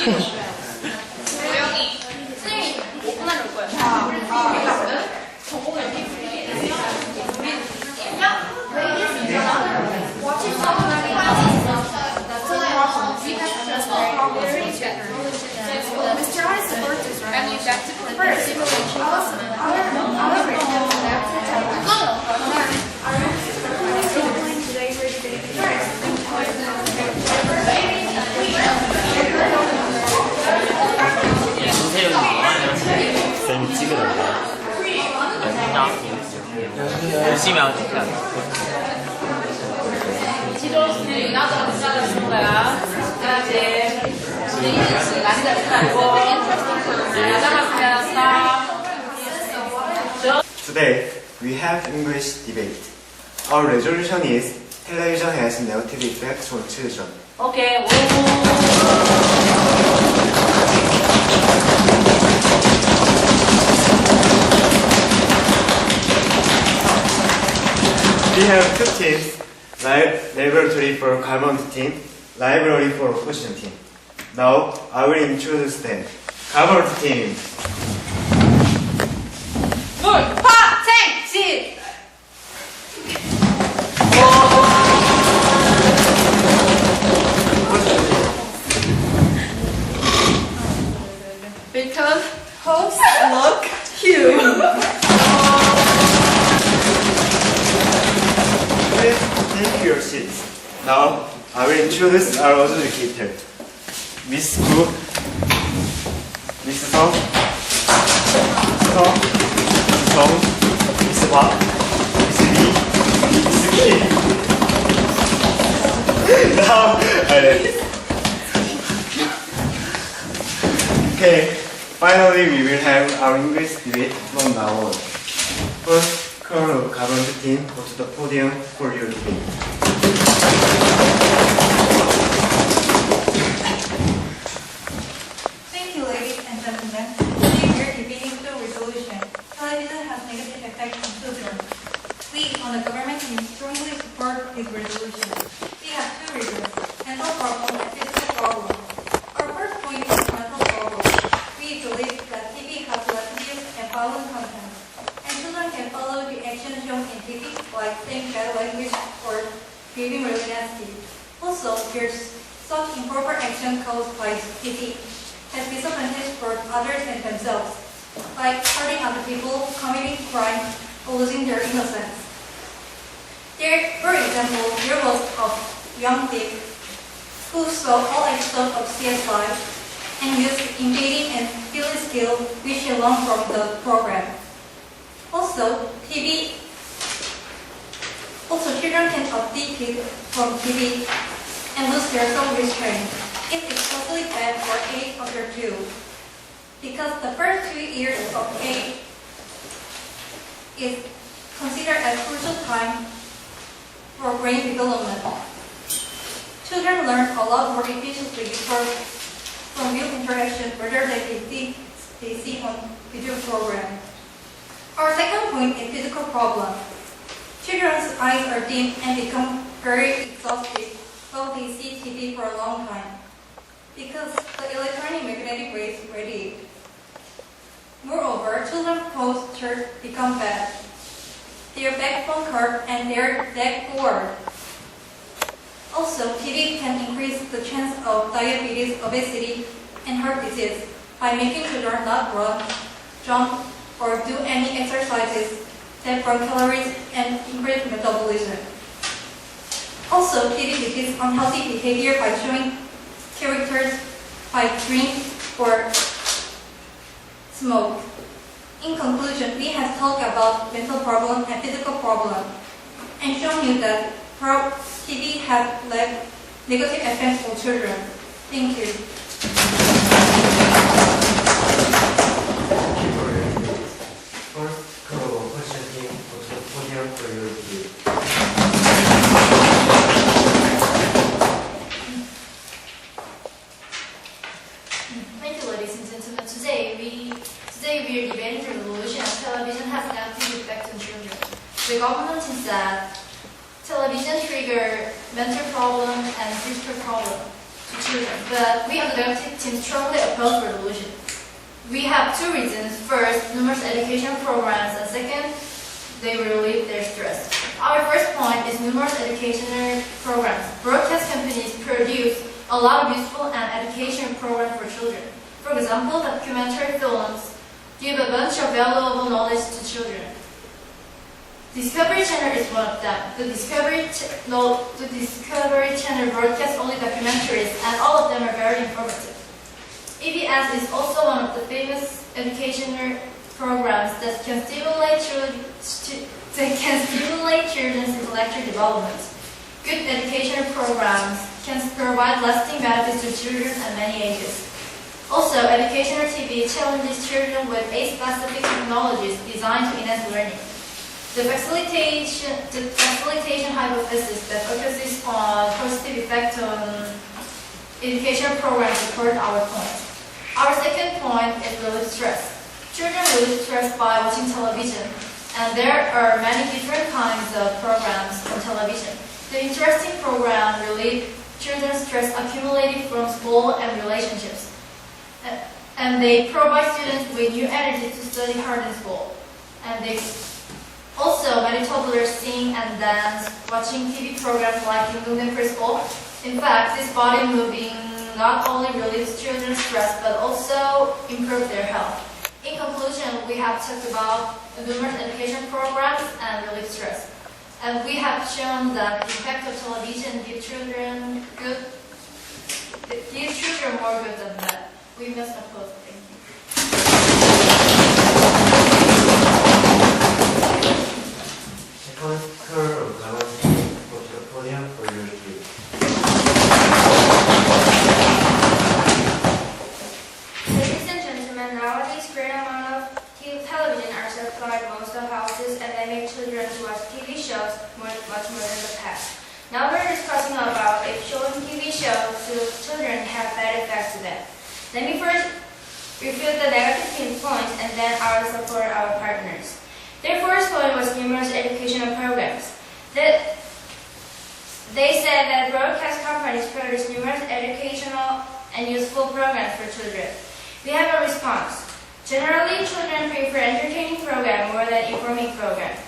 조용히. 선생님 5분만 올 거예요. Mr. I support this, right? And you back to First, 쌤이 찍으라고. 열심히 하면 좋다. 나도 쓰는 거야. 그다음에 Today, we have English debate. Our resolution is television has negative effects on children. 오케이. We have two teams, laboratory for carbon team, library for ocean team. Now, I will introduce them. Carbon team. 물, 화, 생, 지. because hosts look huge. Please take your seats. Now, I will introduce our other educator. Miss Gu, Miss Song, Miss Hwa, Miss Lee, Miss Kim. Now, okay, finally we will have our English debate from now on. First, Colonel of Carbon team, go to the podium for your debate. Thank you, ladies and gentlemen. Today we are debating the resolution. Television has negative effects on children. We, on the government team, strongly support this resolution. We have two reasons: mental problem and physical problem. Our first point is mental problem. We believe that TV has less news and violent content, and children can follow the action shown in TV, like saying bad language or behaving really nasty. Also, there's such improper action caused by TV has disadvantage for others and themselves, like hurting other people, committing crime, or losing their innocence. For example, there was a young thief who saw all episodes of CSI and used invading and stealing skill which he learned from the program. Also, children can abdicate from TV and lose their self-restraint. It is totally bad for age under 2, because the first 2 years of age is considered as crucial time for brain development. Children learn a lot more efficiently from real interaction rather than they see on video program. Our second point is physical problem. Children's eyes are dim and become very exhausted while they see TV for a long time, because the electronic magnetic waves radiate. Moreover, children's posture become bad. Their backbone curve and their neck forward. Also, TV can increase the chance of diabetes, obesity, and heart disease by making children not run, jump, or do any exercises that burn calories and increase metabolism. Also, TV depicts unhealthy behavior by showing characters by drink or smoke. In conclusion, we have talked about mental problem and physical problem and shown you that TV has led negative effects on children. Thank you. First, Colonel of Ocean team, go to the podium for your debate. Thank you, ladies and gentlemen. Today we are debating the resolution of television has negative effects on children. The government is that television trigger mental problem and physical problem to children, but we on the negative team strongly oppose revolution. We have two reasons. First, numerous education programs, and second, they relieve their stress. Our first point is numerous educational programs. Broadcast companies produce a lot of useful and educational programs for children. For example, documentary films give a bunch of valuable knowledge to children. Discovery Channel is one of them. The Discovery Channel broadcasts only documentaries, and all of them are very informative. EBS is also one of the famous educational programs that can stimulate children's intellectual development. Good educational programs can provide lasting benefits to children at many ages. Also, educational TV challenges children with age-specific technologies designed to enhance learning. The facilitation hypothesis that focuses on positive effect on education programs support our point. Our second point is relieve stress. Children relieve stress by watching television, and there are many different kinds of programs on television. The interesting program relieve children's stress accumulated from school and relationships, and they provide students with new energy to study hard in school. And they also, many toddlers sing and dance, watching TV programs like Indonesian preschool. In fact, this body moving not only relieves children's stress, but also improves their health. In conclusion, we have talked about numerous education programs and relieve stress. And we have shown that the impact of television give children more good than bad. We must oppose. Thank you. Second curve of Gawan go to the podium for your review. Ladies and gentlemen, nowadays great amount of television are supplied most of houses, and they make children to watch TV shows much more than the past. Now we're discussing about if showing TV shows to children have bad effects to them. Let me first review the negative points, and then I will support our partners. Their first point was numerous educational programs. They said that broadcast companies produce numerous educational and useful programs for children. We have a response. Generally, children prefer entertaining programs more than informing programs.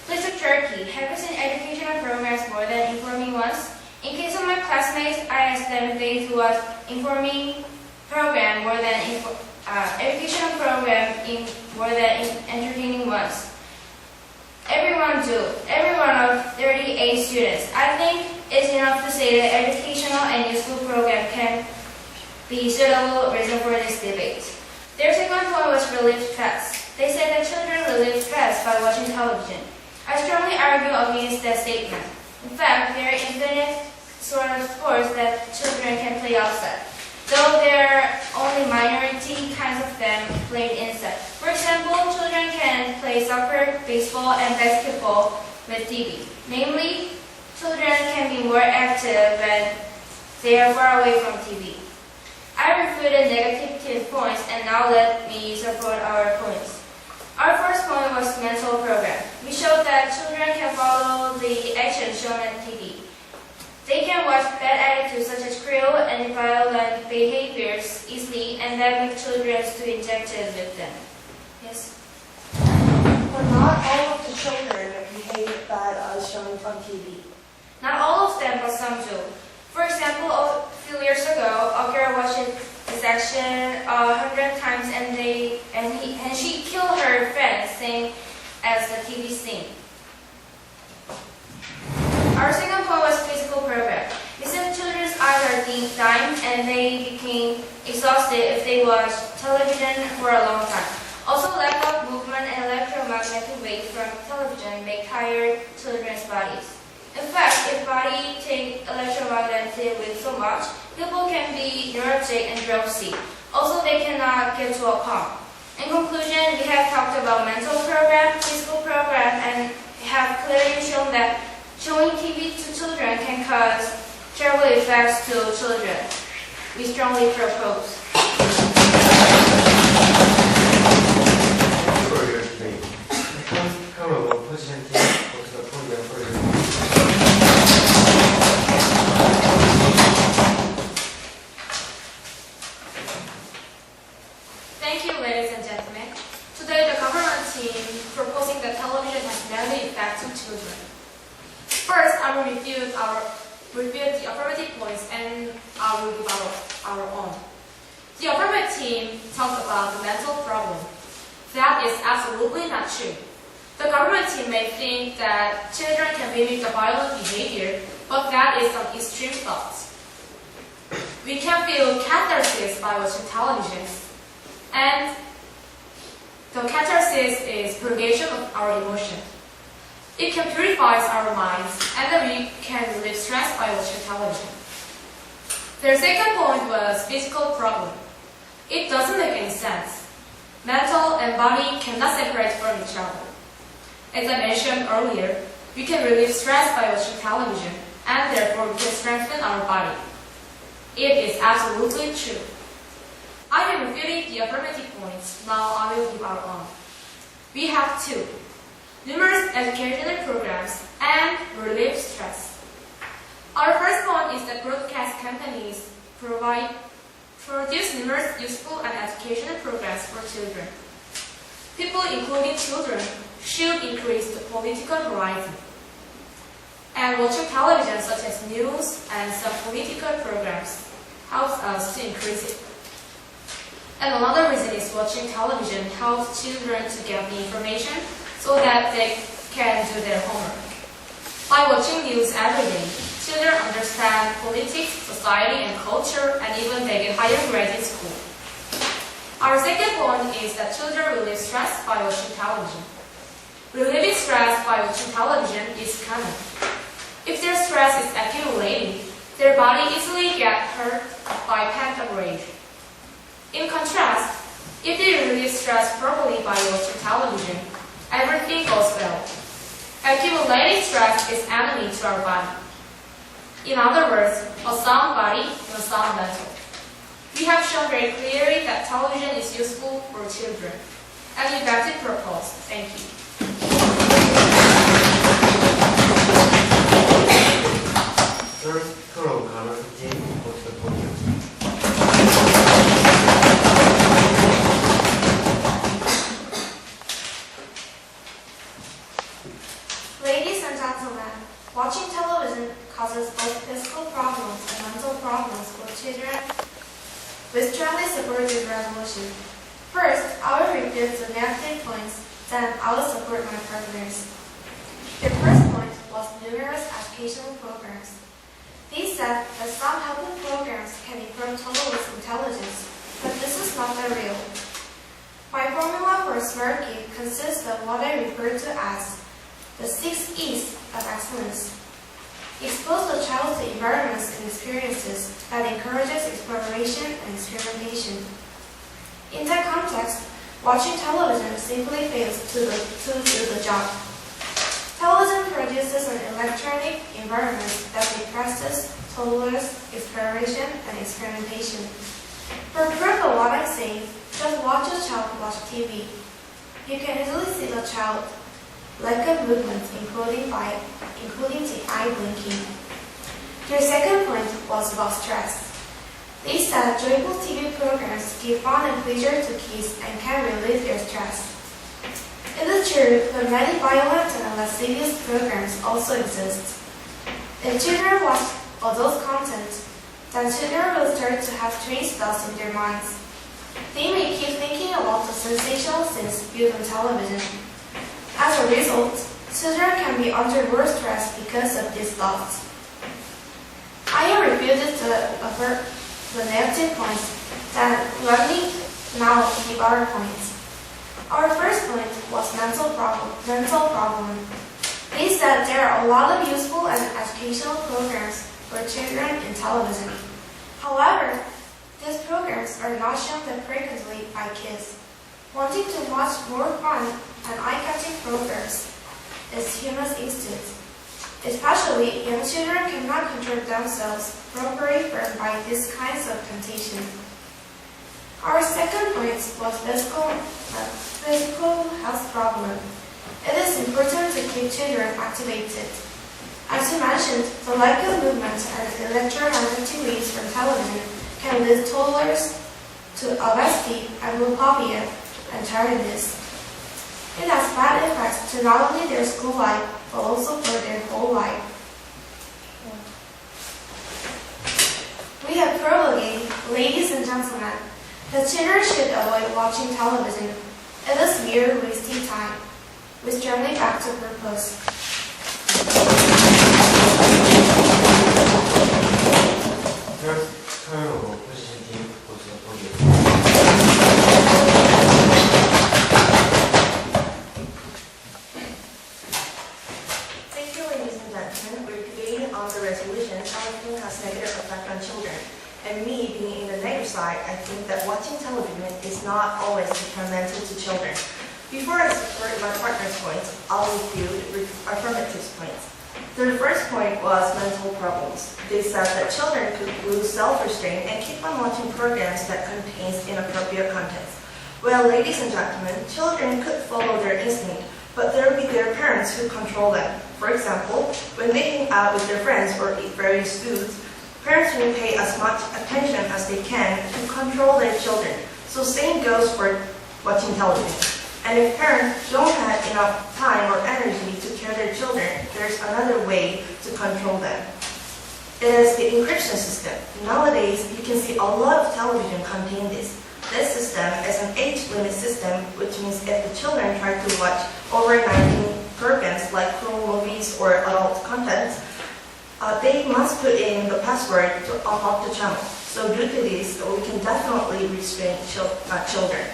Please took Turkey. Have you seen educational programs more than informing ones? In case of my classmates, I asked them if they watch informing program more than educational program more than entertaining ones. Everyone do. Every one of 38 students. I think it's enough to say that educational and useful program can be suitable reason for this debate. Their second point was relieve stress. They said that children relieve stress by watching television. I strongly argue against that statement. In fact, there are infinite sort of sports that children can play outside, though there are only minority kinds of them played inside. For example, children can play soccer, baseball, and basketball with TV. Namely, children can be more active when they are far away from TV. I refuted negative points, and now let me support our points. Our first point was mental program. We showed that children can follow the action shown on TV. They can watch bad attitudes such as cruel and violent behaviors easily, and that makes children to injected with them. Yes? But not all of the children behave bad as shown on TV. Not all of them, but some do. For example, a few years ago, a girl watched this action 100 times, and she killed her friend, same as the TV scene. Our second point was physical program. We said children's eyes are dying, and they became exhausted if they watched television for a long time. Also, lack of movement and electromagnetic waves from television make tired children's bodies. In fact, if body take electromagnetic waves so much, people can be neurotic and drowsy. Also, they cannot get to a calm. In conclusion, we have talked about mental program, physical program, and have clearly shown that showing TV to children can cause terrible effects to children. We strongly propose. For your debate. Come on, position team, go to the podium for your Thank you, ladies and gentlemen. Today, the government team proposing that television has many effects on children. First, I will review the affirmative points and I will give our own. The affirmative team talks about the mental problem. That is absolutely not true. The government team may think that children can mimic the violent behavior, but that is an extreme thought. We can feel catharsis by watching television, and the catharsis is purgation of our emotion. It can purify our minds, and then we can relieve stress by watching television. Their second point was physical problem. It doesn't make any sense. Mental and body cannot separate from each other. As I mentioned earlier, we can relieve stress by watching television, and therefore we can strengthen our body. It is absolutely true. I am reviewing the affirmative points. Now I will give our own. We have two: numerous educational programs and relieve stress. Our first point is that broadcast companies produce numerous useful and educational programs for children. People, including children, should increase the political horizon. And watching television such as news and some political programs helps us to increase it. And another reason is watching television helps children to get the information so that they can do their homework. By watching news every day, children understand politics, society, and culture, and even they get higher grades in school. Our second point is that children relieve stress by watching television. Relieving stress by watching television is common. If their stress is accumulating, their body easily gets hurt by pent-up rage. In contrast, if they relieve stress properly by watching television, everything goes well. Accumulating stress is enemy to our body. In other words, a sound body and a sound mental. We have shown very clearly that television is useful for children. And we beg to propose. Thank you. First, pro government team of the podium. Ladies and gentlemen, watching television causes both physical problems and mental problems for children. We strongly support this resolution. First, I will review the negative points, then I will support my partners. The first point was numerous educational programs. These said that some helping programs can improve toddlers' intelligence, but this is not the real. My formula for a smart kid consists of what I refer to as the 6 E's of excellence. Expose the child to environments and experiences that encourages exploration and experimentation. In that context, watching television simply fails to do the job. Television produces an electronic environment that represses toddlers' exploration and experimentation. For proof of what I'm saying, just watch a child watch TV. You can easily see the child lack of movement, including the eye blinking. Their second point was about stress. They said joyful TV programs give fun and pleasure to kids and can relieve their stress. It is true, but many violent and lascivious programs also exist. If children watch adult content, then children will start to have strange thoughts in their minds. They may keep thinking about the sensational scenes viewed on television. As a result, children can be under more stress because of these thoughts. I have reviewed the negative points, then let me now give our points. Our first point was mental problem. They said there are a lot of useful and educational programs for children in television. However, these programs are not shown that frequently by kids. Wanting to watch more fun and eye-catching programs is human instinct. Especially, young children cannot control themselves properly by these kinds of temptation. Our second point was physical health problem. It is important to keep children activated. As you mentioned, the lack of movement and electromagnetic waves from television can lead toddlers to obesity, agoraphobia, and tiredness. It has bad effects to not only their school life, but also for their whole life. We have promulgated, ladies and gentlemen, that children should avoid watching television. It is mere wasting time. We strongly back to purpose. First turn of opposition team was the podium. Thank you, ladies and gentlemen. We're debating on the resolution television has negative effect on children. And me being in the negative side, I think that watching television is not always detrimental to children. Before I support my partner's points, I'll review the affirmative points. Their first point was mental problems. They said that children could lose self-restraint and keep on watching programs that contains inappropriate contents. Well, ladies and gentlemen, children could follow their instinct, but there will be their parents who control them. For example, when they hang out with their friends or eat various foods, parents will pay as much attention as they can to control their children. So same goes for watching television. And if parents don't have enough time or energy to care their children, there's another way to control them. It is the encryption system. Nowadays, you can see a lot of television contain this. This system is an age limit system, which means if the children try to watch over 19 programs like cruel movies or adult content, they must put in the password to unlock the channel. So due to this, we can definitely restrain children.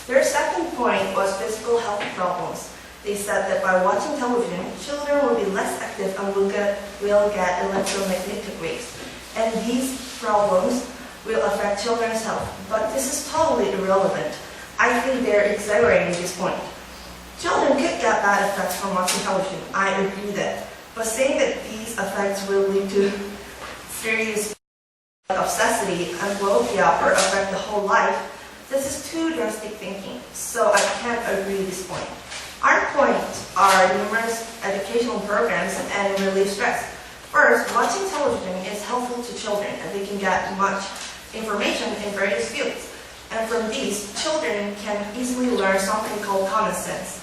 Their second point was physical health problems. They said that by watching television, children will be less active and will get electromagnetic waves. And these problems will affect children's health. But this is totally irrelevant. I think they're exaggerating this point. Children could get bad effects from watching television. I agree that. But saying that these effects will lead to serious obsessivity and bloatia or affect the whole life, this is too drastic thinking, so I can't agree with this point. Our points are numerous educational programs and relieve stress. First, watching television is helpful to children and they can get much information in various fields. And from these, children can easily learn something called common sense.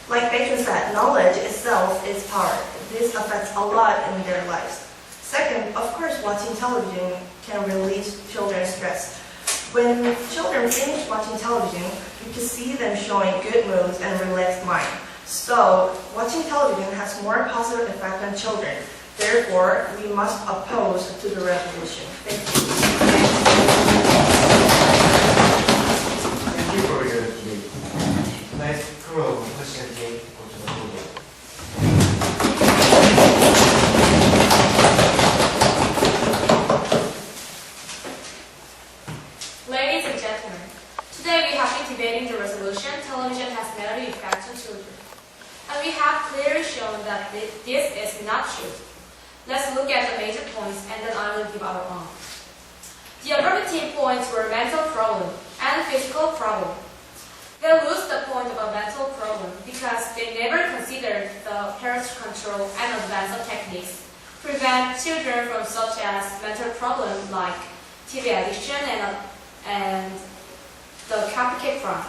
Like Daechung said, knowledge itself is power. This affects a lot in their lives. Second, of course, watching television can release children's stress. When children finish watching television, you can see them showing good moods and relaxed mind. So, watching television has more positive effect on children. Therefore, we must oppose to the resolution. Thank you. Thank you for your debate. Next turn of opposition team was the podium. Ladies and gentlemen, today we have been debating the resolution television has negative effects on children. And we have clearly shown that this is not true. Let's look at the major points and then I will give our own. The affirmative points were mental problem and physical problem. They lose the point about mental problem because they never considered the parents' control and advanced techniques prevent children from such as mental problems like TV addiction and the copycat crime.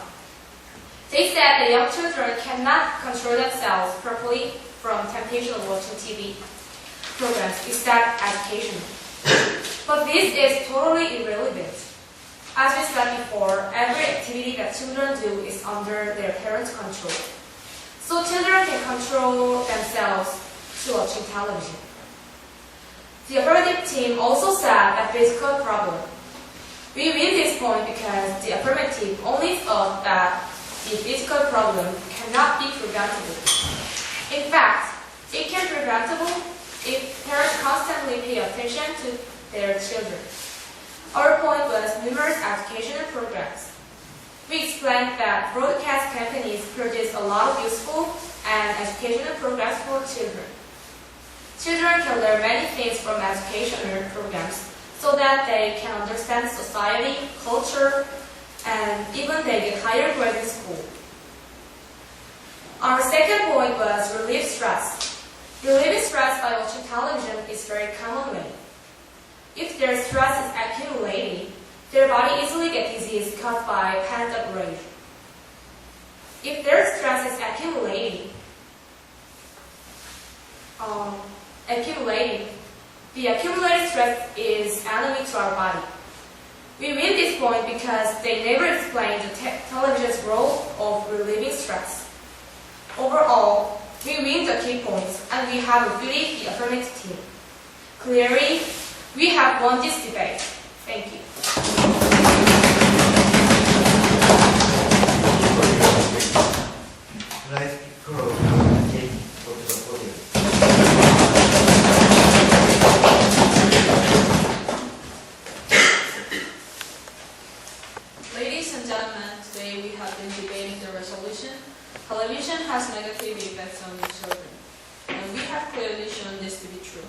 They said that young children cannot control themselves properly from temptation of watching TV programs except education. But this is totally irrelevant. As we said before, every activity that children do is under their parents' control. So children can control themselves to watching television. The affirmative team also said that physical problem. We win this point because the affirmative only thought that the physical problem cannot be preventable. In fact, it can be preventable if parents constantly pay attention to their children. Our point was numerous educational programs. We explained that broadcast companies produce a lot of useful and educational programs for children. Children can learn many things from educational programs so that they can understand society, culture, and even they get higher grades in school. Our second point was relieve stress. Relieving stress by watching television is very common way. If their stress is accumulating, Their body easily gets disease caused by pent-up rage. If their stress is accumulating, the accumulated stress is enemy to our body. We win this point because they never explained the television's role of relieving stress. Overall, we win the key points and we have defeated the affirmative team. Clearly, we have won this debate. Thank you. Let's go to the podium. Ladies and gentlemen, today we have been debating the resolution. Television has negative effects on children, and we have clearly shown this to be true.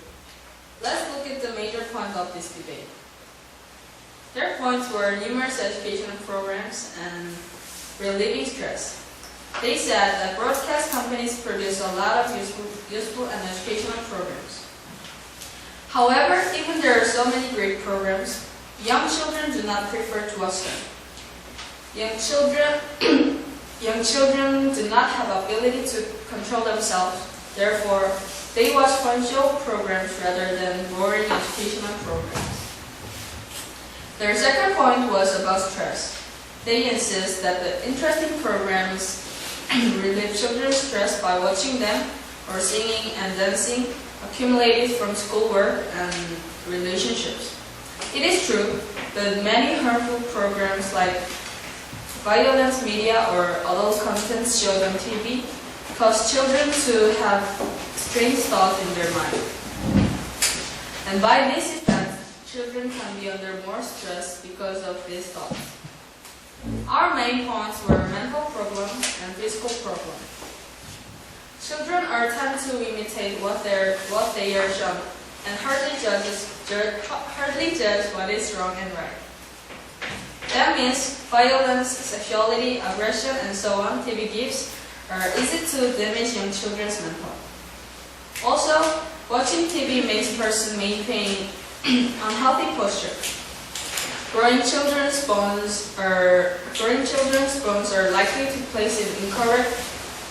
Let's look at the major points of this debate. Their points were numerous educational programs and relieving stress. They said that broadcast companies produce a lot of useful and educational programs. However, even there are so many great programs, young children do not prefer to watch them. Young children do not have ability to control themselves. Therefore, they watch fun show programs rather than boring educational programs. Their second point was about stress. They insist that the interesting programs relieve children's stress by watching them or singing and dancing accumulated from schoolwork and relationships. It is true that many harmful programs like violence media or adult content shown on TV cause children to have strange thoughts in their mind. And by this effect, children can be under more stress because of these thoughts. Our main points were mental problems and physical problems. Children are tend to imitate what they are shown and hardly judge what is wrong and right. That means violence, sexuality, aggression, and so on TV gives are easy to damage young children's mental. Also, watching TV makes a person maintain unhealthy posture. Growing children's bones are likely to place in incorrect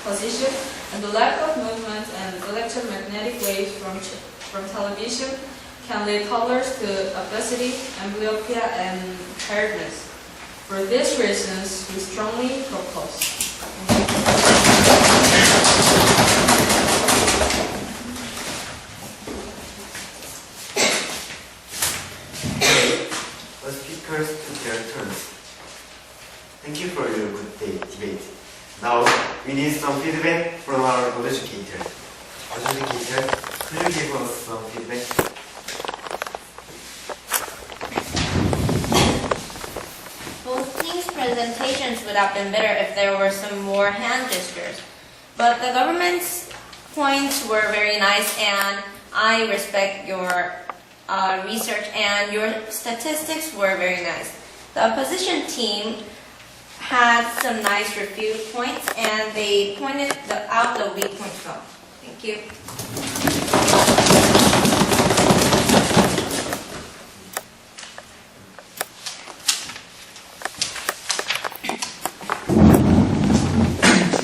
position, and the lack of movement and electromagnetic waves from television can lead toddlers to obesity, amblyopia, and tiredness. For these reasons, we strongly propose. The speakers took their turns. Thank you for your good debate. Now, we need some feedback from our educator. Educator, could you give us some feedback? Both teams' presentations would have been better if there were some more hand gestures. But the government's points were very nice, and I respect your research, and your statistics were very nice. The opposition team had some nice refute points, and they pointed out the weak points well. Thank you.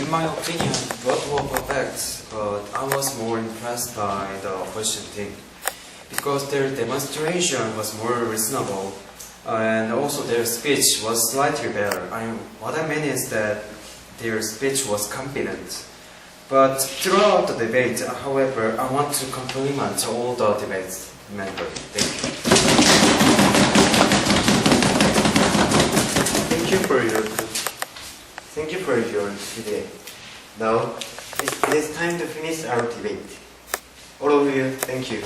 In my opinion, both were perfect, but I was more impressed by the opposition team because their demonstration was more reasonable and also their speech was slightly better. What I mean is that their speech was confident. But throughout the debate, however, I want to compliment all the debate members. Thank you. Thank you for your debate. Now, it is time to finish our debate. All of you, thank you.